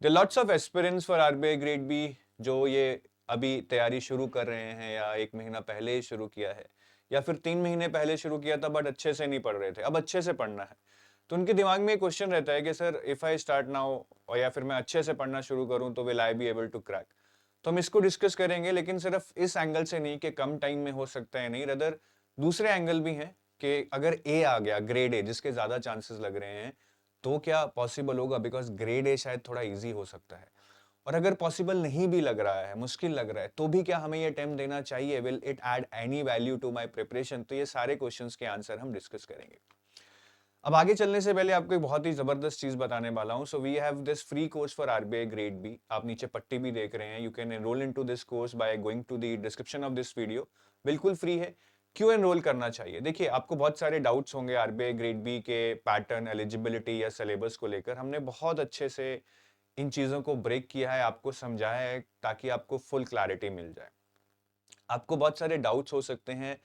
there are lots of aspirants for RBI grade B जो ये अभी तैयारी शुरू कर रहे हैं या 1 महीना पहले ही शुरू किया है या फिर 3 महीने पहले शुरू किया था बट अच्छे से नहीं पढ़ रहे थे, अब अच्छे से पढ़ना है। तो उनके दिमाग में एक क्वेश्चन रहता है कि sir if I start now और या फिर मैं अच्छे से पढ़ना शुरू करूं तो will I be able to crack. तो हम इसको डिस्कस करेंगे, लेकिन सिर्फ इस एंगल से नहीं कि कम टाइम में हो सकता है नहीं, रदर दूसरे एंगल भी हैं कि अगर ए आ गया, ग्रेड ए जिसके ज्यादा चांसेस लग रहे हैं, तो क्या पॉसिबल होगा? बिकॉज ग्रेड ए शायद थोड़ा इजी हो सकता है। और अगर पॉसिबल नहीं भी लग रहा है, मुश्किल लग रहा है, तो भी क्या हमें ये अटेम्प्ट देना चाहिए? Will it add any value to my preparation? तो ये सारे क्वेश्चंस के आंसर हम डिस्कस करेंगे। अब आगे चलने से पहले आपको एक बहुत ही जबरदस्त चीज बताने वाला हूं। So we have this free course for RBI grade B. आप नीचे पट्टी भी देख रहे हैं। You can enroll into this course by going to the description of this video. बिल्कुल फ्री है। क्यों एनरोल करना चाहिए? देखिए, आपको बहुत सारे डाउट्स होंगे आरबीआई ग्रेड बी के पैटर्न, एलिजिबिलिटी या सिलेबस को लेकर। हमने बहुत अच्छे से इन चीजों को ब्रेक किया है, आपको समझाया है ताकि आपको फुल क्लैरिटी मिल जाए। आपको बहुत सारे डाउट्स हो सकते हैं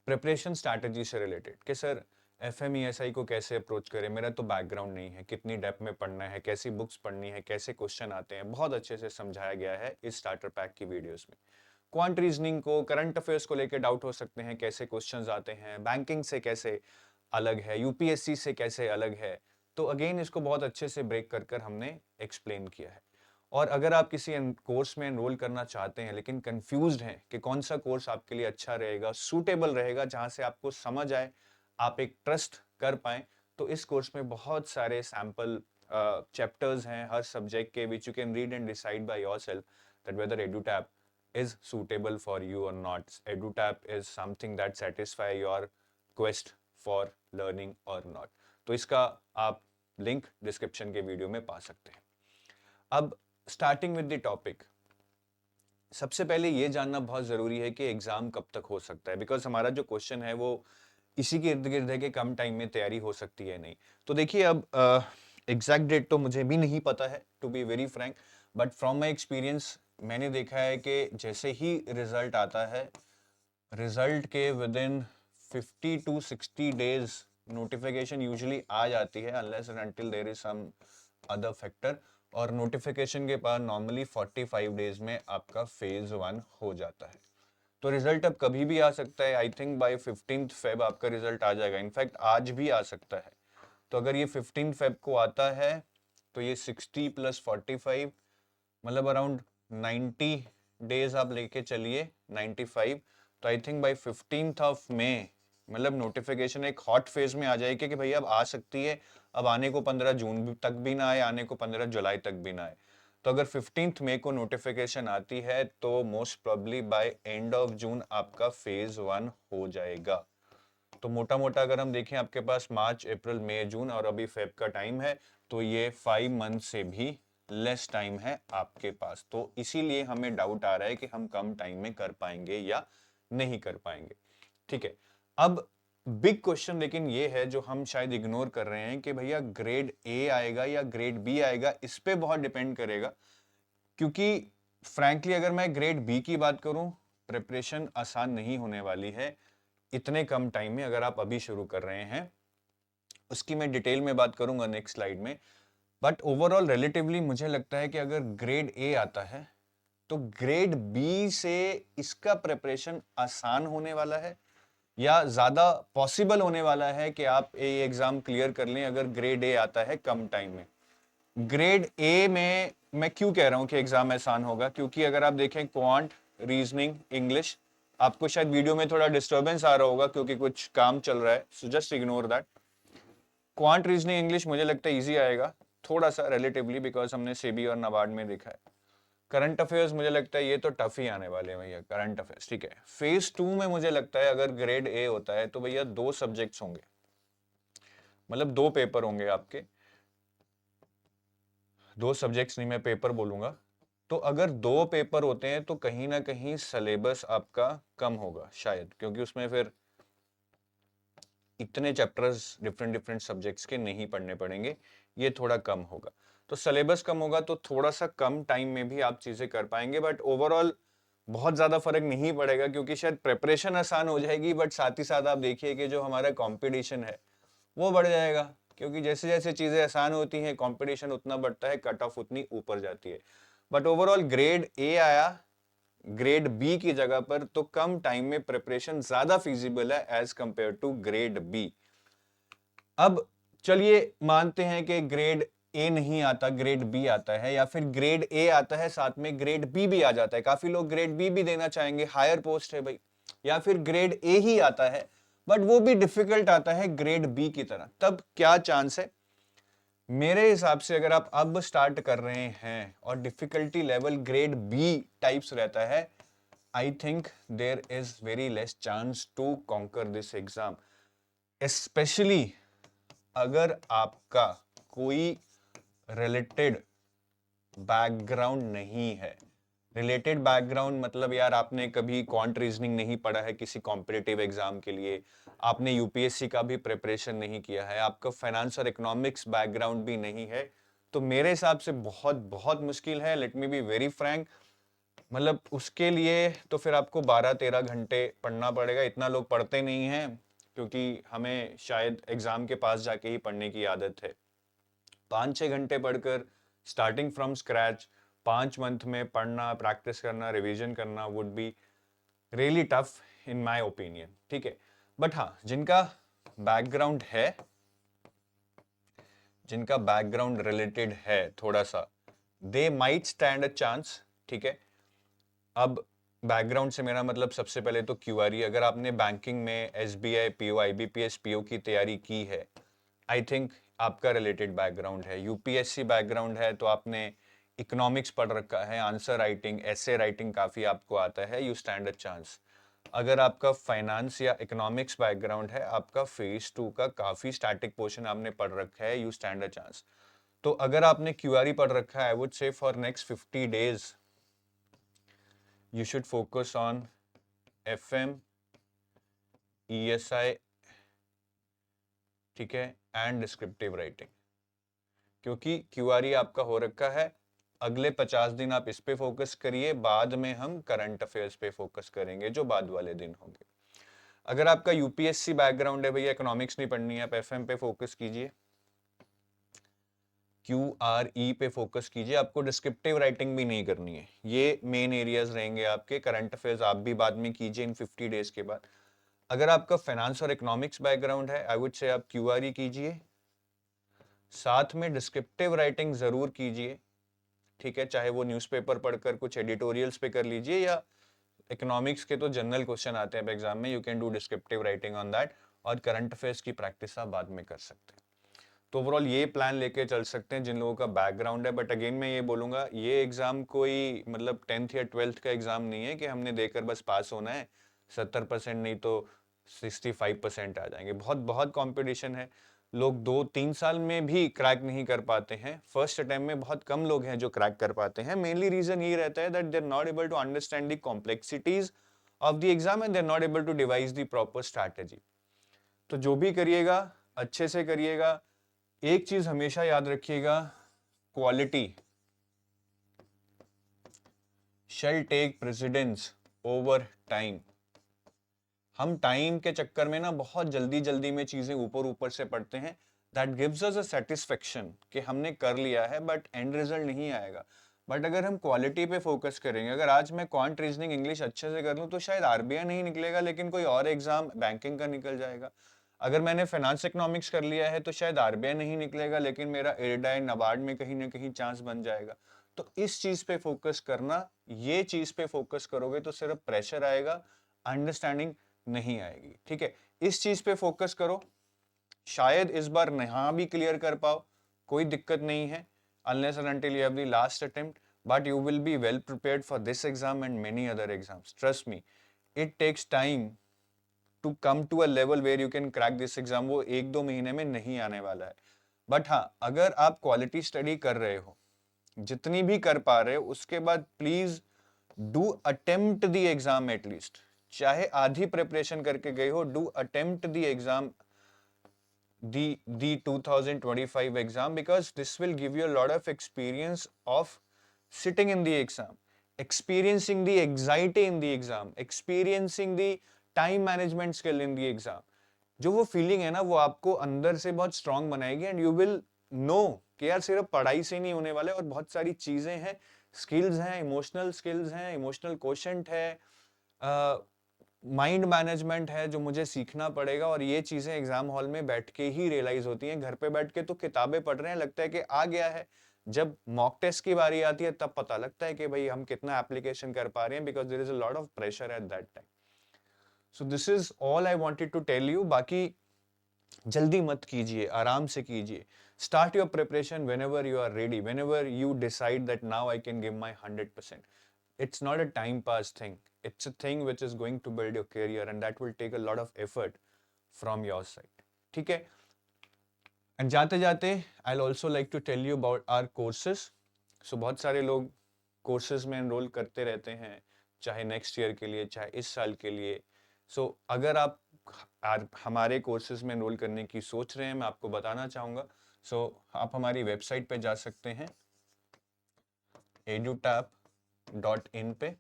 प्रिपरेशन स्ट्रैटेजी से रिलेटेड कि सर एफएमईएसआई को कैसे अप्रोच करें, मेरा तो बैकग्राउंड नहीं है, कितनी डेप्थ में पढ़ना है, कैसी बुक्स पढ़नी है, कैसे क्वेश्चन आते हैं, बहुत अच्छे से समझाया गया है इस स्टार्टर पैक की वीडियोस में। क्वांट रीजनिंग को, करंट अफेयर्स को लेकर डाउट हो सकते हैं, कैसे क्वेश्चंस आते हैं, बैंकिंग से कैसे अलग है, यूपीएससी से कैसे अलग है। तो अगेन इसको बहुत अच्छे से ब्रेक कर कर हमने एक्सप्लेन किया है। और अगर आप किसी कोर्स में एनरोल करना चाहते हैं लेकिन कंफ्यूज्ड हैं कि कौन सा कोर्स आपके लिए अच्छा रहेगा, सूटेबल रहेगा, जहां से आपको समझ आए, आप एक ट्रस्ट कर पाए, तो इस कोर्स में बहुत सारे सैंपल चैप्टर्स हैं हर सब्जेक्ट के, which you can read and decide by yourself that whether EduTap is suitable for you or not. EduTap is something that satisfy your quest for learning or not. तो इसका आप link description के video में पा सकते हैं। अब starting with the topic, सबसे पहले ये जानना बहुत जरूरी है कि एग्जाम कब तक हो सकता है, बिकॉज हमारा जो क्वेश्चन है वो इसी के इर्द गिर्द है कि कम टाइम में तैयारी हो सकती है नहीं। तो देखिए, अब एग्जैक्ट डेट तो मुझे भी नहीं पता है to be very frank, but from my experience मैंने देखा है कि जैसे ही रिजल्ट आता है, रिजल्ट के within 50 to 60 days notification usually आ जाती है, unless and until there is some other factor. और नोटिफिकेशन के बाद नॉर्मली 45 डेज में आपका फेज 1 हो जाता है। तो रिजल्ट अब कभी भी आ सकता है। I think by 15th Feb आपका रिजल्ट आ जाएगा, इनफैक्ट आज भी आ सकता है। तो अगर ये 15 फेब को आता है तो ये 60 + 45 मतलब अराउंड 90 डेज आप लेके चलिए, 95। तो I think by 15th of May मतलब नोटिफिकेशन एक हॉट फेज में आ जाएगी कि भैया अब आ सकती है। अब आने को 15 जून तक भी ना आए, आने को 15 जुलाई तक भी ना आए। तो अगर 15th मई को नोटिफिकेशन आती है तो most probably bye end of June आपका फेज 1 हो जाएगा। तो मोटा मोटा अगर हम देखें, आपके पास मार्च, अप्रैल, मई, जून और अभी फेब का टाइम है, तो ये 5 मंथ से भी लेस टाइम है आपके पास। तो इसीलिए हमें डाउट आ रहा है कि हम कम टाइम में कर पाएंगे या नहीं कर पाएंगे। ठीक है। अब बिग क्वेश्चन लेकिन ये है जो हम शायद इग्नोर कर रहे हैं कि भैया ग्रेड ए आएगा या ग्रेड बी आएगा, इस पे बहुत डिपेंड करेगा। क्योंकि फ्रैंकली अगर मैं ग्रेड बी की बात करूं, प्रिपरेशन आसान नहीं होने वाली है इतने कम टाइम में, अगर आप अभी शुरू कर रहे हैं। उसकी मैं डिटेल में बात करूंगा नेक्स्ट स्लाइड में। बट ओवरऑल रिलेटिवली मुझे लगता है कि अगर ग्रेड ए आता है तो ग्रेड बी से इसका प्रिपरेशन आसान होने वाला है या ज्यादा पॉसिबल होने वाला है कि आप ए एग्जाम क्लियर कर लें अगर ग्रेड ए आता है कम टाइम में। ग्रेड ए में मैं क्यों कह रहा हूं कि एग्जाम आसान होगा, क्योंकि अगर आप देखें क्वांट, रीजनिंग, इंग्लिश, आपको शायद वीडियो में थोड़ा डिस्टरबेंस आ रहा होगा क्योंकि कुछ काम चल रहा है, so just ignore that. Quant, reasoning, English मुझे लगता है इजी आएगा थोड़ा सा रिलेटिवली, बिकॉज हमने सेबी और नाबार्ड में देखा है। करंट अफेयर्स मुझे लगता है ये तो टफ ही आने वाले हैं भैया, करंट अफेयर्स। ठीक है। फेज 2 में मुझे लगता है अगर ग्रेड ए होता है तो भैया 2 सब्जेक्ट्स होंगे, मतलब 2 पेपर होंगे आपके। 2 सब्जेक्ट्स नहीं, मैं पेपर बोलूंगा। तो अगर 2 पेपर होते हैं तो कहीं ना कहीं सिलेबस आपका कम होगा शायद, क्योंकि उसमें फिर इतने चैप्टर्स डिफरेंट डिफरेंट सब्जेक्ट्स के नहीं पढ़ने पड़ेंगे, ये थोड़ा कम होगा। तो सिलेबस कम होगा तो थोड़ा सा कम टाइम में भी आप चीजें कर पाएंगे, बट ओवरऑल बहुत ज्यादा फर्क नहीं पड़ेगा क्योंकि शायद प्रिपरेशन आसान हो जाएगी, बट साथ ही साथ आप देखिए कि जो हमारा कंपटीशन है वो बढ़ जाएगा क्योंकि जैसे जैसे चीजें आसान होती हैं कंपटीशन उतना बढ़ता है, कट ऑफ उतनी ऊपर जाती है। बट ओवरऑल ग्रेड ए आया ग्रेड बी की जगह पर, तो कम टाइम में प्रिपरेशन ज्यादा फिजिबल है as compare to grade B. अब चलिए मानते हैं कि ग्रेड ए नहीं आता, ग्रेड बी आता है, या फिर ग्रेड ए आता है साथ में ग्रेड बी भी आ जाता है। काफी लोग ग्रेड बी भी देना चाहेंगे, हायर पोस्ट है भाई। या फिर ग्रेड ए ही आता है बट वो भी डिफिकल्ट आता है ग्रेड बी की तरह, तब क्या चांस है? मेरे हिसाब से अगर आप अब स्टार्ट कर रहे हैं और difficulty level grade B types रहता है, I think there is very less chance to conquer this exam. Specially अगर आपका कोई रिलेटेड बैकग्राउंड नहीं है। रिलेटेड बैकग्राउंड मतलब यार आपने कभी क्वांट रीजनिंग नहीं पढ़ा है किसी कॉम्पिटिटिव एग्जाम के लिए, आपने यूपीएससी का भी प्रिपरेशन नहीं किया है, आपका फाइनेंस और इकोनॉमिक्स बैकग्राउंड भी नहीं है, तो मेरे हिसाब से बहुत बहुत मुश्किल है। Let me B very Frank, मतलब उसके लिए तो फिर आपको 12-13 घंटे पढ़ना पड़ेगा। इतना लोग पढ़ते नहीं हैं क्योंकि हमें शायद एग्जाम के पास जाके ही पढ़ने की आदत है। 5-6 घंटे पढ़कर स्टार्टिंग फ्रॉम स्क्रैच 5 मंथ में पढ़ना, प्रैक्टिस करना, रिवीजन करना would be really tough in my opinion, ठीक है। बट हाँ, जिनका बैकग्राउंड है, जिनका बैकग्राउंड रिलेटेड है थोड़ा सा, they might stand a chance, ठीक है। अब बैकग्राउंड से मेरा मतलब सबसे पहले तो क्यूआरई, अगर आपने बैंकिंग में एसबीआई पीओ, आईबीपीएस पीओ की तैयारी की है, आई थिंक आपका रिलेटेड बैकग्राउंड है। यूपीएससी बैकग्राउंड है तो आपने इकोनॉमिक्स पढ़ रखा है, आंसर राइटिंग, ऐसे राइटिंग काफी आपको आता है, यू स्टैंड अ चांस। अगर आपका फाइनेंस या इकोनॉमिक्स बैकग्राउंड है, आपका फेज 2 का काफी स्टैटिक पोर्शन आपने पढ़ रखा है, यू स्टैंड अ चांस। तो अगर आपने क्यूआरई पढ़ रखा है, I would say for next 50 days you should focus on FM, ESI, ठीक है, एंड डिस्क्रिप्टिव राइटिंग, क्योंकि क्यूआरई आपका हो रखा है। अगले 50 दिन आप इस पे फोकस करिए, बाद में हम करंट अफेयर्स पे फोकस करेंगे जो बाद वाले दिन होंगे। अगर आपका यूपीएससी बैकग्राउंड है, भैया इकोनॉमिक्स नहीं पढ़नी है, आप एफएम पे फोकस कीजिए, क्यूआरई पे फोकस कीजिए, आपको डिस्क्रिप्टिव राइटिंग भी नहीं करनी है। ये मेन एरियाज रहेंगे आपके। करंट अफेयर्स आप भी बाद में कीजिए इन 50 डेज के बाद। अगर आपका फाइनेंस और इकोनॉमिक्स बैकग्राउंड है, आई वुड से आप क्यूआरई कीजिए, साथ में डिस्क्रिप्टिव राइटिंग जरूर कीजिए, ठीक है। चाहे वो न्यूज़पेपर पढ़कर कुछ एडिटोरियल्स पे कर लीजिए, या इकोनॉमिक्स के तो जनरल क्वेश्चन आते हैं एग्जाम में, you can do descriptive writing on that, और करंट अफेयर्स की प्रैक्टिस आप बाद में कर सकते हैं। तो ओवरऑल ये प्लान लेके चल सकते हैं जिन लोगों का बैकग्राउंड है। बट अगेन मैं ये बोलूंगा, ये एग्जाम कोई मतलब 10th या 12th का एग्जाम नहीं है कि हमने देकर बस पास होना है, 70% नहीं तो 65% आ जाएंगे। बहुत बहुत कंपटीशन है, लोग 2-3 साल में भी क्रैक नहीं कर पाते हैं। फर्स्ट अटेम्प्ट में बहुत कम लोग हैं जो क्रैक कर पाते हैं। मेनली रीजन ये रहता है that they are not able to understand the complexities of the exam and they are not able to devise the proper strategy. तो जो भी करिएगा अच्छे से करिएगा। एक चीज हमेशा याद रखिएगा, quality shall take precedence over time. हम टाइम के चक्कर में ना बहुत जल्दी जल्दी में चीजें ऊपर ऊपर से पढ़ते हैं, that gives us a satisfaction कि हमने कर लिया है, बट एंड रिजल्ट नहीं आएगा। बट अगर हम क्वालिटी पे फोकस करेंगे, अगर आज मैं क्वांट रीजनिंग इंग्लिश अच्छे से कर लूं तो शायद आरबीआई नहीं निकलेगा, लेकिन कोई और एग्जाम बैंकिंग का निकल जाएगा। अगर मैंने फाइनेंस इकोनॉमिक्स कर लिया है तो शायद आरबीआई नहीं निकलेगा, लेकिन मेरा एयरडाई नबार्ड में कहीं ना कहीं चांस बन जाएगा। तो इस चीज पे फोकस करना, ये चीज पे फोकस करोगे तो सिर्फ प्रेशर आएगा, अंडरस्टैंडिंग नहीं आएगी, ठीक है। इस चीज पे फोकस करो, शायद इस बार यहाँ भी क्लियर कर पाओ, कोई दिक्कत नहीं है, unless and until you have the last attempt, but you will be well prepared for this exam and many other exams. Trust me, it takes time to come to a level where you can crack this exam. वो 1-2 महीने में नहीं आने वाला है। But हाँ, अगर आप क्वालिटी स्टडी कर रहे हो, जितनी भी कर पा रहे हो, उसके बाद please do attempt the exam at least, चाहे आधी प्रिपरेशन करके गए हो, do attempt the exam, the 2025 exam, because this will give you a lot of experience of sitting in the exam, experiencing the anxiety in the exam, experiencing the time management skill in the exam. जो वो feeling है ना वो आपको अंदर से बहुत strong बनाएगी एंड यू विल नो कि यार सिर्फ पढ़ाई से नहीं होने वाले और बहुत सारी चीजें हैं, स्किल्स हैं, इमोशनल स्किल्स हैं, इमोशनल कोशेंट है, माइंड मैनेजमेंट है जो मुझे सीखना पड़ेगा। और ये चीजें एग्जाम हॉल में बैठ के ही रियलाइज होती हैं। घर पे बैठ के तो किताबें पढ़ रहे हैं, लगता है कि आ गया है, जब मॉक टेस्ट की बारी आती है तब पता लगता है कि भाई हम कितना एप्लीकेशन कर पा रहे हैं, because there is a lot of pressure at that time. So this is all I wanted to tell you. बाकी जल्दी मत कीजिए, आराम से कीजिए। Start your preparation whenever you are ready, whenever you decide that now I can give my 100%. It's not a time pass thing. It's a thing which is going to build your career and that will take a lot of effort from your side. ठीक है? And जाते जाते I'll also like to tell you about our courses. So बहुत सारे लोग courses में enrol करते रहते हैं, चाहे नेक्स्ट ईयर के लिए, चाहे इस साल के लिए। सो अगर आप हमारे कोर्सेज में एनरोल करने की सोच रहे हैं, मैं आपको बताना चाहूँगा। सो आप हमारी वेबसाइट पे जा सकते हैं edutap.in पे,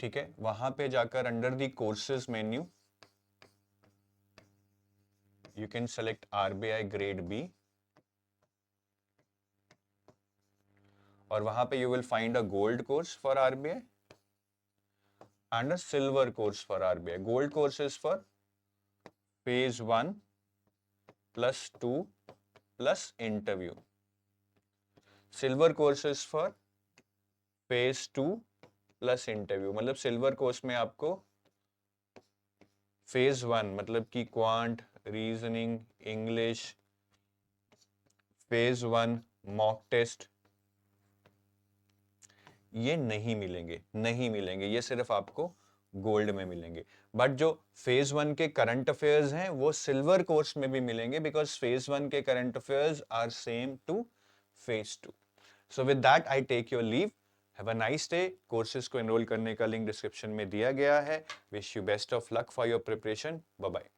ठीक है? वहाँ पे जाकर under the courses menu you can select RBI grade B और वहाँ पे you will find a gold course for RBI and a silver course for RBI. Gold course is for phase 1 plus 2 plus interview. Silver course is for phase 2 plus interview. मतलब silver course में आपको phase 1 मतलब कि quant, reasoning, English, phase 1 mock test ये नहीं मिलेंगे, ये सिर्फ आपको गोल्ड में मिलेंगे। बट जो फेज 1 के करंट अफेयर्स हैं वो सिल्वर कोर्स में भी मिलेंगे, बिकॉज फेज 1 के current affairs are same to phase 2। So with that I take your leave. Have a nice day. Courses को एनरोल करने का लिंक डिस्क्रिप्शन में दिया गया है। Wish you best of luck for your preparation. Bye bye.